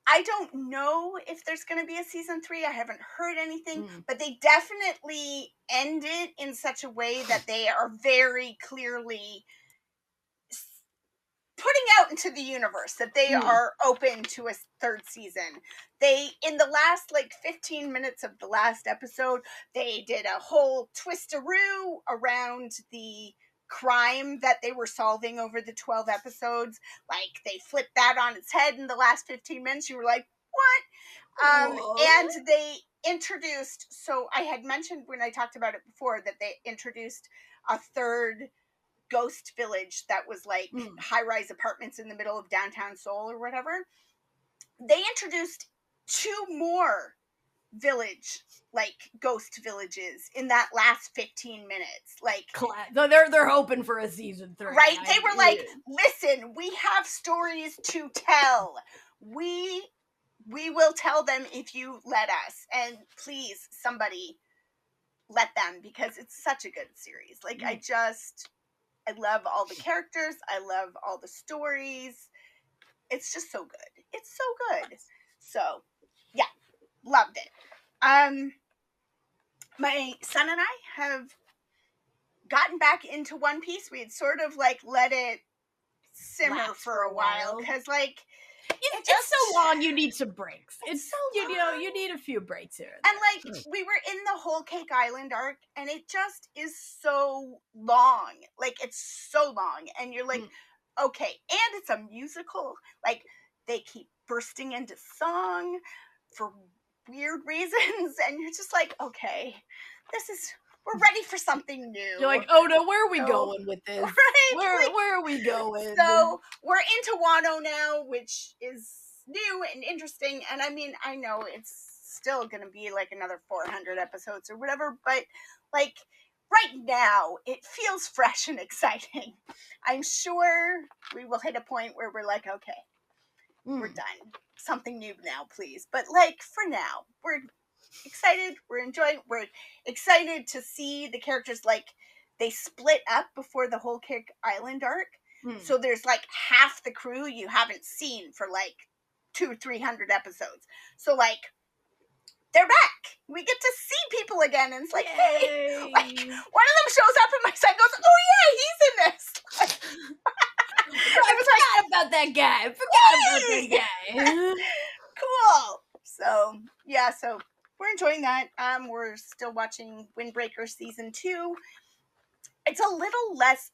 I don't know if there's going to be a season 3. I haven't heard anything, but they definitely end it in such a way that they are very clearly putting out into the universe that they are open to a third season. In the last 15 minutes of the last episode, they did a whole twistaroo around the crime that they were solving over the 12 episodes. Like, they flipped that on its head in the last 15 minutes. You were like, what? And they introduced, so I had mentioned when I talked about it before that they introduced a third ghost village that was high-rise apartments in the middle of downtown Seoul or whatever. They introduced 2 more ghost villages in that last 15 minutes. They're hoping for a season 3. Right? They were like, listen, we have stories to tell. We will tell them if you let us. And please, somebody let them, because it's such a good series. I love all the characters. I love all the stories. It's just so good. It's so good. So, yeah, Loved it. My son and I have gotten back into One Piece. We had sort of like let it simmer Last for a while because like it's so long. You need some breaks. It's so you know long. you need a few breaks here. And like we were in the Whole Cake Island arc, and it just is so long. Like it's so long, and you're like, okay, and it's a musical. Like they keep bursting into song for weird reasons, and you're just like, okay, we're ready for something new. You're like, oh no, where are we going with this? Right? Where are we going? So we're into Wano now, which is new and interesting. And I mean, I know it's still going to be like another 400 episodes or whatever, but like right now, it feels fresh and exciting. I'm sure we will hit a point where we're like, okay, we're done. Something new now, please. But like for now, we're excited. We're enjoying. We're excited to see the characters like they split up before the Whole Cake Island arc. So there's like half the crew you haven't seen for like 200-300 episodes. So like they're back. We get to see people again, and it's like, hey, like one of them shows up, and my son goes, "Oh yeah, he's in this." I forgot about that guy. Forgot about that guy. Cool. So yeah, so we're enjoying that. We're still watching Windbreaker season 2. It's a little less.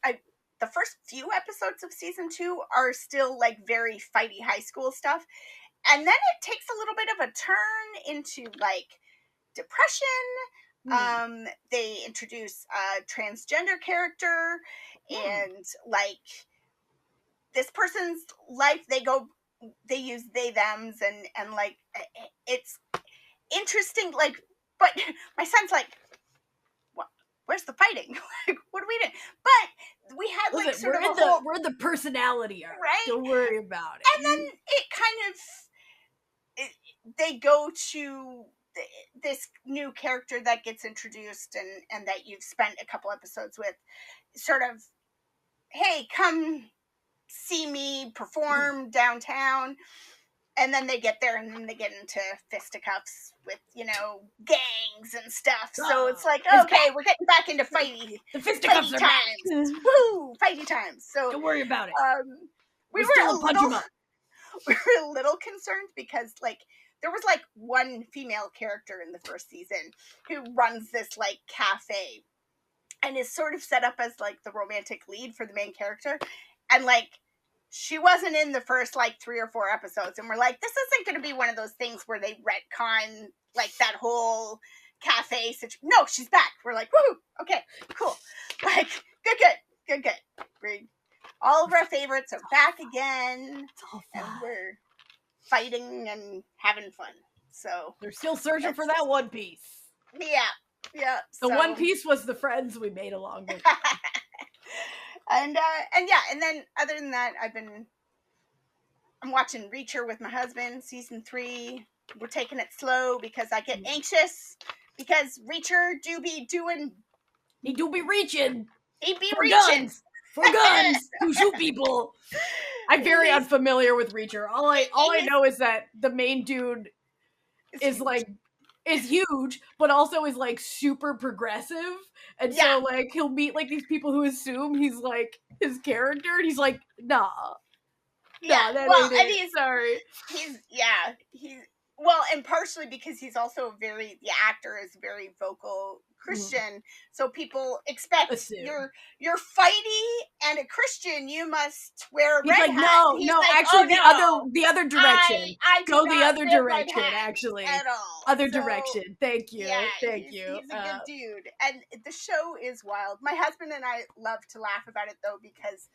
The first few episodes of season 2 are still like very fighty high school stuff, and then it takes a little bit of a turn into like depression. They introduce a transgender character, and like this person's life, they use they thems, and like it's interesting. Like, but my son's like, what? Where's the fighting? Like, what are we doing? But we had like sort of a whole, we're the personality arc. Right? Don't worry about it. And then it kind of they go to this new character that gets introduced and that you've spent a couple episodes with, sort of, hey, come see me perform downtown. And then they get there, and then they get into fisticuffs with, gangs and stuff. So it's like, okay, we're getting back into fighty fisticuffs are times. Woo! Fighty times. So don't worry about it. We were a little concerned because, like, there was like one female character in the first season who runs this like cafe and is sort of set up as like the romantic lead for the main character, and like she wasn't in the first like 3 or 4 episodes, and we're like, this isn't going to be one of those things where they retcon like that whole cafe situation. No, she's back. We're like, woohoo, okay, cool, like good. All of our favorites are back again, and we're fighting and having fun. So they're still searching for that One Piece. Yeah. The One Piece was the friends we made along with. And then other than that, I'm watching Reacher with my husband, season 3. We're taking it slow because I get anxious because Reacher do be doing. He do be reaching. He be for reaching. For guns to shoot people. I'm very unfamiliar with Reacher. All I know is that the main dude is huge, but also is like super progressive, and so like he'll meet like these people who assume he's like his character, and he's like, nah, that ain't it. Sorry. He's well, and partially because he's also the actor is very vocal Christian, so people expect you're fighty and a Christian, you must wear a red hat. No, actually the other direction. I go the other direction, actually. At all. Other direction. Thank you. Thank you. He's a good dude. And the show is wild. My husband and I love to laugh about it though, because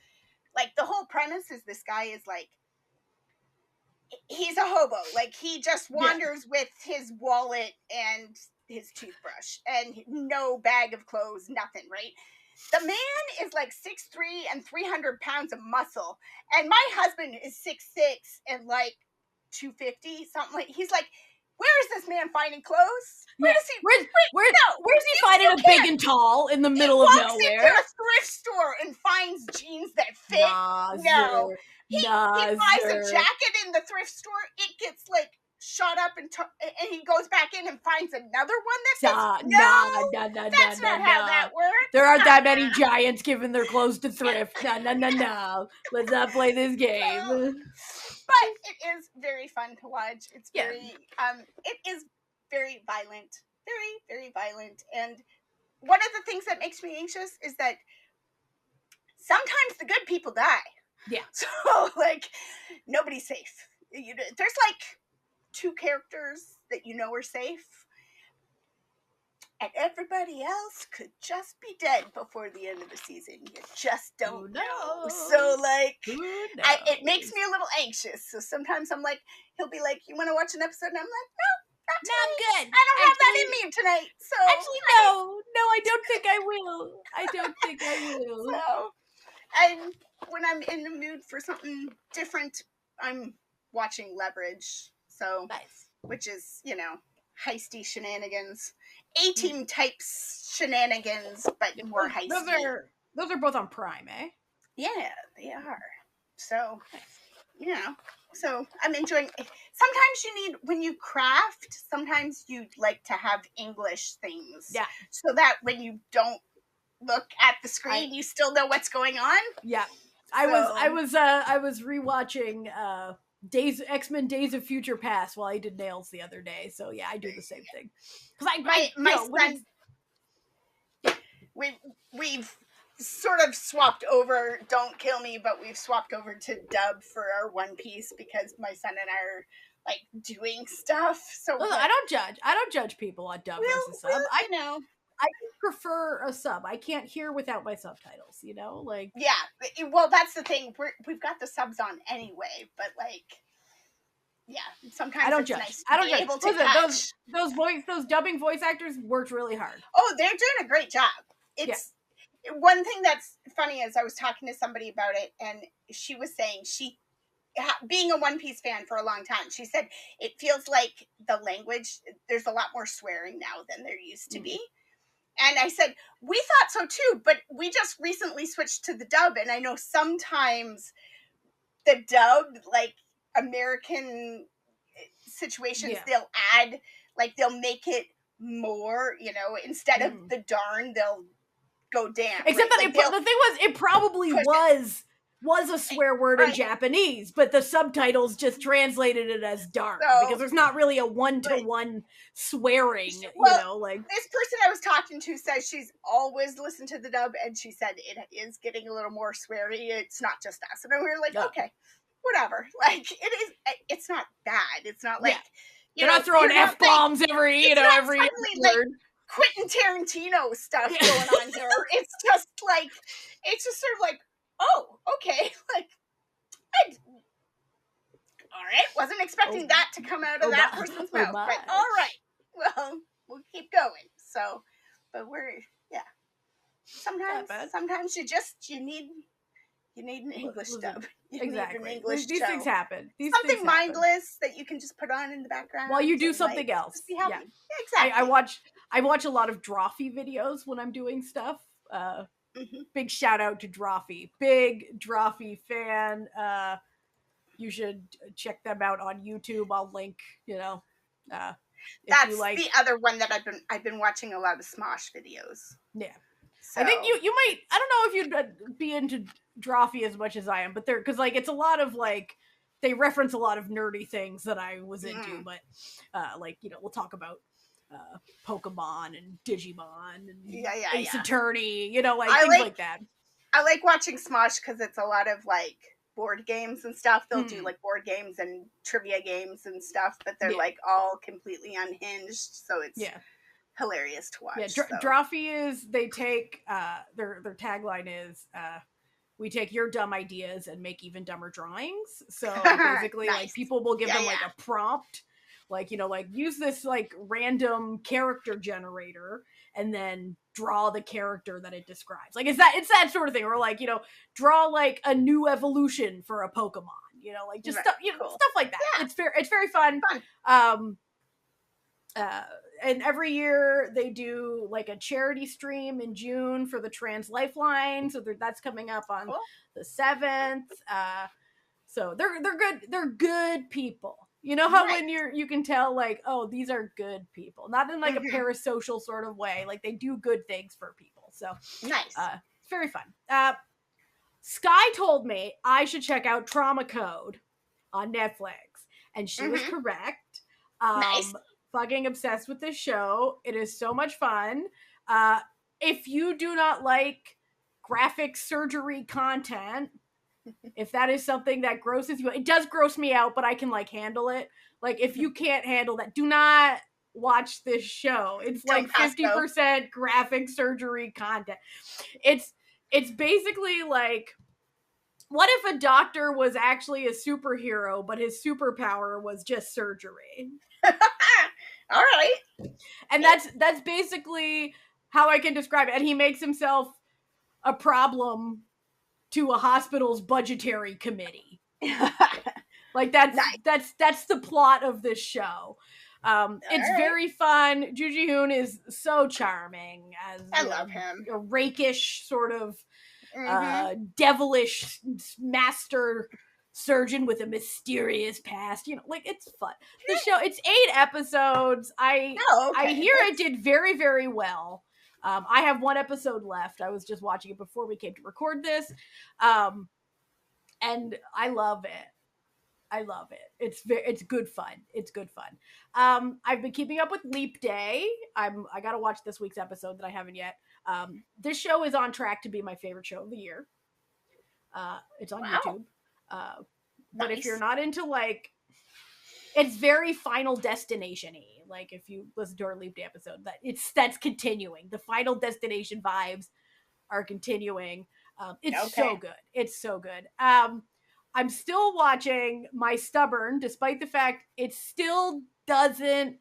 like the whole premise is this guy is like, he's a hobo. Like he just wanders with his wallet and his toothbrush and no bag of clothes, nothing, right? The man is like 6'3" and 300 pounds of muscle. And my husband is 6'6" and like 250, something like. He's like, where is this man finding clothes? Where's he finding a big and tall in the middle of nowhere? He walks into a thrift store and finds jeans that fit. He buys a jacket in the thrift store. It gets like shot up and he goes back in and finds another one that fits. No, that's not how that works. There aren't that many giants giving their clothes to thrift. No. Let's not play this game. But it is very fun to watch. It's very, it is very violent. Very, very violent. And one of the things that makes me anxious is that sometimes the good people die. Yeah. So, like, nobody's safe. There's, like, 2 characters that you know are safe. And everybody else could just be dead before the end of the season. You just don't know. So, like, it makes me a little anxious. So sometimes I'm like, he'll be like, you want to watch an episode? And I'm like, no, not today. I'm good. I don't have that in me tonight. So actually, no, I don't think I will. So, and when I'm in the mood for something different, I'm watching Leverage. So, nice. Which is, heisty shenanigans. A-team type shenanigans, but more heisty. Those are both on Prime, eh? Yeah, they are. So, so I'm enjoying it. Sometimes you need, when you craft, sometimes you like to have English things. Yeah. So that when you don't look at the screen, you still know what's going on. Yeah. I was rewatching X-Men Days of Future Past while I did nails the other day. So yeah, I do the same thing. Because my son, we've sort of swapped over. Don't kill me, but we've swapped over to dub for our One Piece because my son and I are like doing stuff. So I don't judge people on dub versus sub. I prefer a sub. I can't hear without my subtitles, like. Yeah, well, that's the thing. We've got the subs on anyway, but like, yeah, sometimes I don't it's judge. nice I don't be judge. able to catch. Those dubbing voice actors worked really hard. Oh, they're doing a great job. It's one thing that's funny is I was talking to somebody about it, and she was saying being a One Piece fan for a long time, she said it feels like the language, there's a lot more swearing now than there used to be. And I said, we thought so too, but we just recently switched to the dub, and I know sometimes the dub, like American situations, they'll add, like they'll make it more, instead of the darn, they'll go damn. Except that the thing was, it probably was a swear word in Japanese, but the subtitles just translated it as darn, because there's not really a one-to-one swearing, like. This person I was talking to says she's always listened to the dub, and she said it is getting a little more sweary. It's not just us. And we were like, okay, whatever. Like, it's not bad. It's not like, they're not throwing F-bombs every word. Like Quentin Tarantino stuff going on here. It's just sort of like, oh, okay, like, all right, wasn't expecting that to come out of that person's mouth, but all right, well, we'll keep going. So, but sometimes you need an English dub. Exactly. These things happen. Something mindless that you can just put on in the background while you do something else. Just be happy. Yeah, exactly. I watch a lot of Drawfee videos when I'm doing stuff. Big shout out to Drawfee. Big Drawfee fan. You should check them out on YouTube. I'll link, that's the other one that I've been watching a lot of Smosh videos. Yeah. So. I think you might, I don't know if you'd be into Drawfee as much as I am, but because like it's a lot of like, they reference a lot of nerdy things that I was into, but we'll talk about Pokemon and Digimon and Ace Attorney, things like that. I like watching Smosh because it's a lot of like board games and stuff. They'll do like board games and trivia games and stuff, but they're like all completely unhinged, so it's hilarious to watch. Yeah, Drawfee is, they take their tagline is we take your dumb ideas and make even dumber drawings. So basically like people will give them like a prompt, like like use this like random character generator and then draw the character that it describes. Like it's that sort of thing, or like draw like a new evolution for a Pokemon, like just stuff stuff like that. It's very fun. And every year they do like a charity stream in June for the Trans Lifeline, so that's coming up on the 7th. So they're good people. You know how Right. when you can tell, like, oh, these are good people, not in like a Mhm. parasocial sort of way, like they do good things for people. So Nice. it's very fun. Sky told me I should check out Trauma Code on Netflix, and she was Mhm. correct. Nice. Fucking obsessed with this show. It is so much fun. If you do not like graphic surgery content, if that is something that grosses you, it does gross me out, but I can like handle it. Like if you can't handle that, do not watch this show. It's Don't like pass go. 50% graphic surgery content. It's basically like, what if a doctor was actually a superhero, but his superpower was just surgery? All right. And that's basically how I can describe it. And he makes himself a problem to a hospital's budgetary committee. Like that's the plot of this show. It's right. very fun. Ju Ji-hoon is so charming as I love him. a rakish sort of devilish master surgeon with a mysterious past. You know, like it's fun. The show, it's 8 episodes. I hear it did very, very well. I have 1 episode left. I was just watching it before we came to record this. And I love it. I love it. It's good fun. It's good fun. I've been keeping up with Leap Day. I gotta watch this week's episode that I haven't yet. This show is on track to be my favorite show of the year. It's on YouTube. But if you're not into like, it's very Final Destination-y. Like if you listen to our Leap Day episode, that's continuing. The Final Destination vibes are continuing. It's so good. It's so good. I'm still watching My Stubborn, despite the fact it still doesn't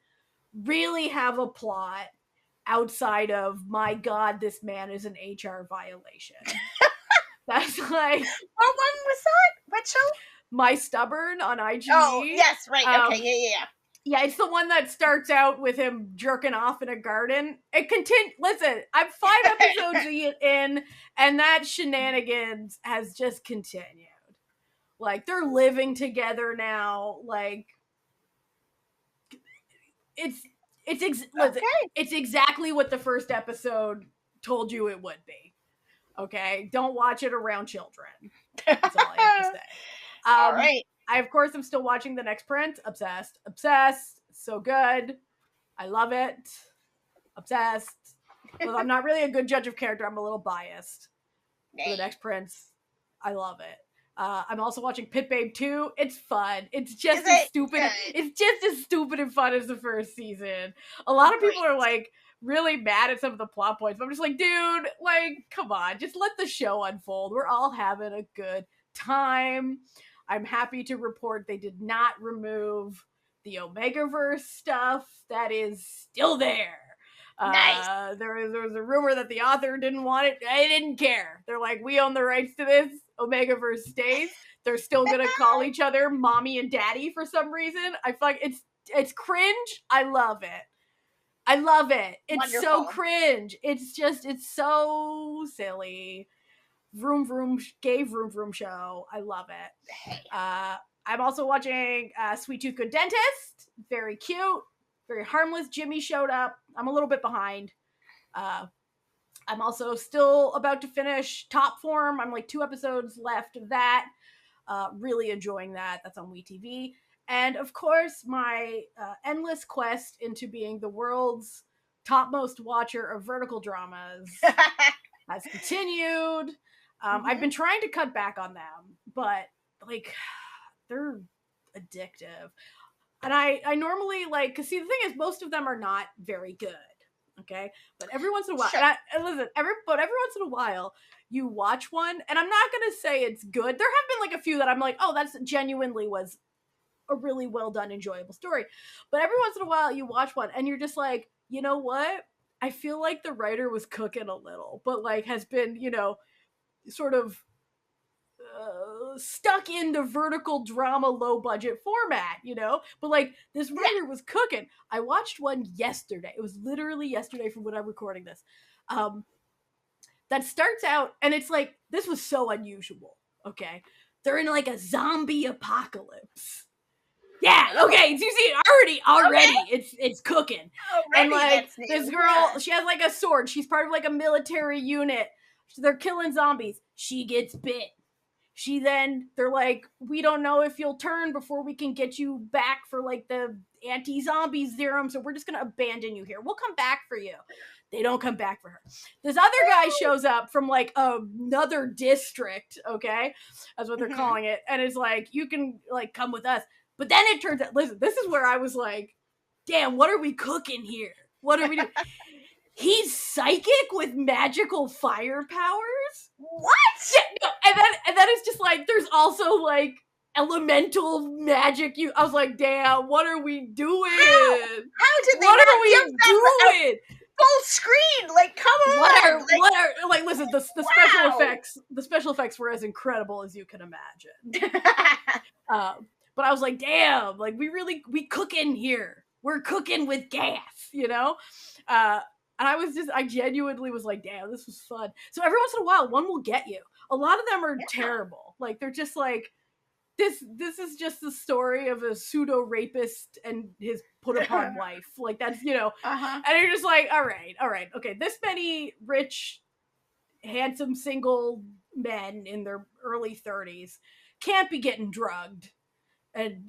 really have a plot outside of, my God, this man is an HR violation. That's like... What one was that? What show? My Stubborn on IGE. Oh, yes, right. Okay, yeah. Yeah, it's the one that starts out with him jerking off in a garden. It continues. Listen, I'm 5 episodes in, and that shenanigans has just continued. Like, they're living together now. Like, it's exactly what the first episode told you it would be. Okay? Don't watch it around children. That's all I have to say. All right. I, of course, am still watching The Next Prince. Obsessed. So good. I love it. Obsessed. Well, I'm not really a good judge of character. I'm a little biased. For The Next Prince. I love it. I'm also watching Pit Babe 2. It's fun. It's just as stupid. It's just as stupid and fun as the first season. A lot of people are like really mad at some of the plot points, but I'm just like, dude, like, come on, just let the show unfold. We're all having a good time. I'm happy to report they did not remove the Omegaverse stuff. That is still there. Nice. There was a rumor that the author didn't want it. I didn't care. They're like, we own the rights to this. Omegaverse stays. They're still gonna call each other mommy and daddy for some reason. I feel like it's cringe. I love it. It's Wonderful. so cringe. It's so silly. Vroom vroom, gay vroom vroom show. I love it. I'm also watching Sweet Tooth Good Dentist. Very cute, very harmless. Jimmy showed up. I'm a little bit behind. I'm also still about to finish Top Form. I'm like 2 episodes left of that. Really enjoying that. That's on WeTV. And of course, my endless quest into being the world's topmost watcher of vertical dramas has continued. I've been trying to cut back on them, but like they're addictive. And I normally like, cause see, the thing is, most of them are not very good. Okay, but every once in a while, every once in a while, you watch one, and I'm not gonna say it's good. There have been like a few that I'm like, oh, that's genuinely was a really well done, enjoyable story. But every once in a while, you watch one, and you're just like, you know what? I feel like the writer was cooking a little, but like has been, sort of stuck in the vertical drama low budget format, but like this writer was cooking. I watched one yesterday. It was literally yesterday from when I'm recording this. That starts out, and it's like, this was so unusual. Okay, they're in like a zombie apocalypse, Yeah, okay, so you see, already, it's cooking. And, like, that's new. this girl, she has, like, a sword. She's part of, like, a military unit. They're killing zombies. She gets bit. They're like, we don't know if you'll turn before we can get you back for, like, the anti-zombie serum, so we're just gonna abandon you here. We'll come back for you. They don't come back for her. This other guy shows up from, like, another district, okay? That's what they're calling it. And it's like, you can, like, come with us. But then it turns out, listen, this is where I was like, damn, what are we cooking here? What are we doing? He's psychic with magical fire powers? What? Yeah, no, and then it's just like, there's also, like, elemental magic. I was like, damn, what are we doing? How did they what not are we give them doing? Full screen? Like, come on! Like, listen, the special effects were as incredible as you can imagine. But I was like, damn, like, we cooking here. We're cooking with gas, you know? And I genuinely was like, damn, this was fun. So every once in a while, one will get you. A lot of them are terrible. Like, they're just like, this is just the story of a pseudo rapist and his put upon wife. Like, that's, you know, and you're just like, all right, okay, this many rich, handsome single men in their early 30s can't be getting drugged and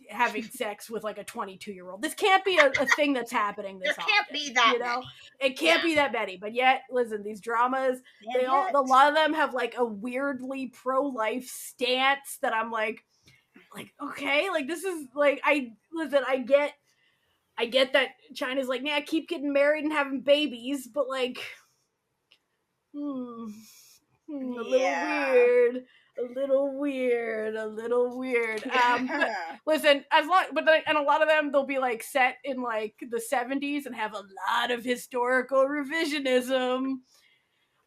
having sex with, like, a 22-year-old. This can't be a thing that's happening this often. There can't be that many. It can't be that many. But yet, listen, these dramas, a lot of them have, like, a weirdly pro-life stance that I'm like, okay, like, this is, like, I get that China's like, yeah, keep getting married and having babies, but, like, a little weird. But listen, and a lot of them, they'll be, like, set in, like, the 70s and have a lot of historical revisionism.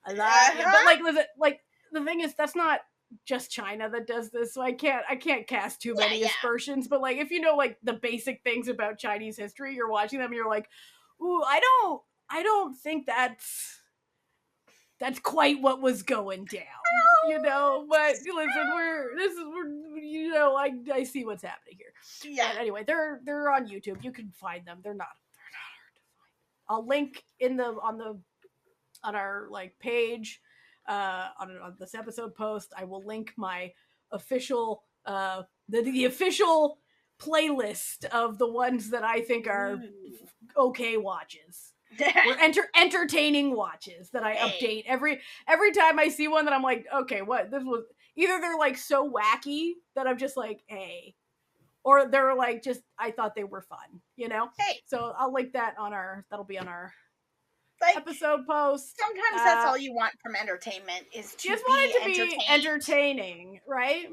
But, like, listen, like, the thing is, that's not just China that does this, so I can't cast too many aspersions. But, like, if you know, like, the basic things about Chinese history, you're watching them and you're like, ooh, I don't think that's quite what was going down, you know. But listen, you know, I see what's happening here. Yeah. But anyway, they're on YouTube. You can find them. They're not hard to find. I'll link on our, like, page, on this episode post. I will link my official the official playlist of the ones that I think are okay watches. We're entertaining watches that I update every time I see one that I'm like, okay, what this was. Either they're, like, so wacky that I'm just like, hey, or they're, like, just, I thought they were fun, you know. So I'll link that that'll be on our, like, episode post. Sometimes that's all you want from entertainment, is to just want it to be entertaining, right?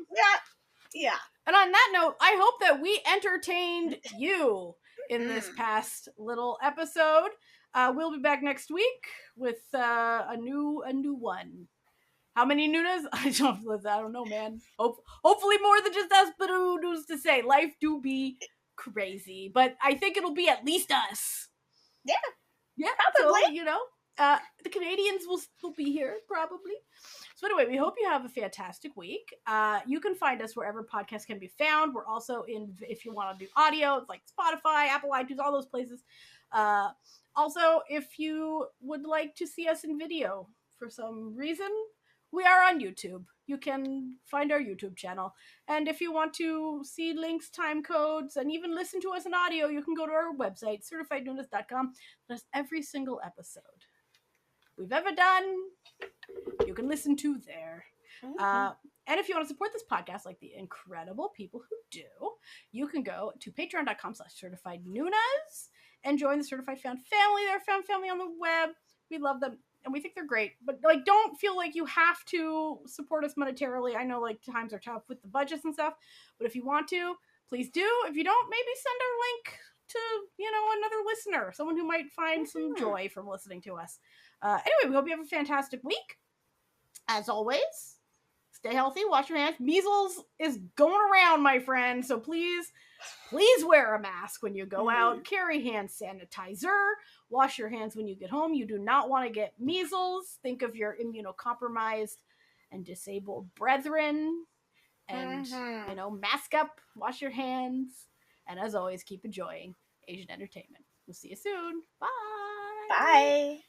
Yeah. And on that note, I hope that we entertained you in this past little episode. We'll be back next week with a new one. How many Noonas? I don't know, man. Hopefully more than just us, but who's to say? Life do be crazy, but I think it'll be at least us. Yeah, probably. So, you know, the Canadians will be here probably. So anyway, we hope you have a fantastic week. You can find us wherever podcasts can be found. We're also if you want to do audio, it's like Spotify, Apple iTunes, all those places. Also, if you would like to see us in video for some reason, we are on YouTube. You can find our YouTube channel. And if you want to see links, time codes, and even listen to us in audio, you can go to our website, certifiednoonas.com. That's every single episode we've ever done. You can listen to there. And if you want to support this podcast like the incredible people who do, you can go to patreon.com/certifiednoonas and join the Certified Found family. They're a found family on the web. We love them and we think they're great. But, like, don't feel like you have to support us monetarily. I know, like, times are tough with the budgets and stuff, but if you want to, please do. If you don't, maybe send our link to, you know, another listener, someone who might find some joy from listening to us. Anyway, we hope you have a fantastic week. As always, stay healthy, wash your hands. Measles is going around, my friend, so please wear a mask when you go out. Carry hand sanitizer. Wash your hands when you get home. You do not want to get measles. Think of your immunocompromised and disabled brethren. And, you know, mask up, wash your hands. And as always, keep enjoying Asian entertainment. We'll see you soon. Bye. Bye.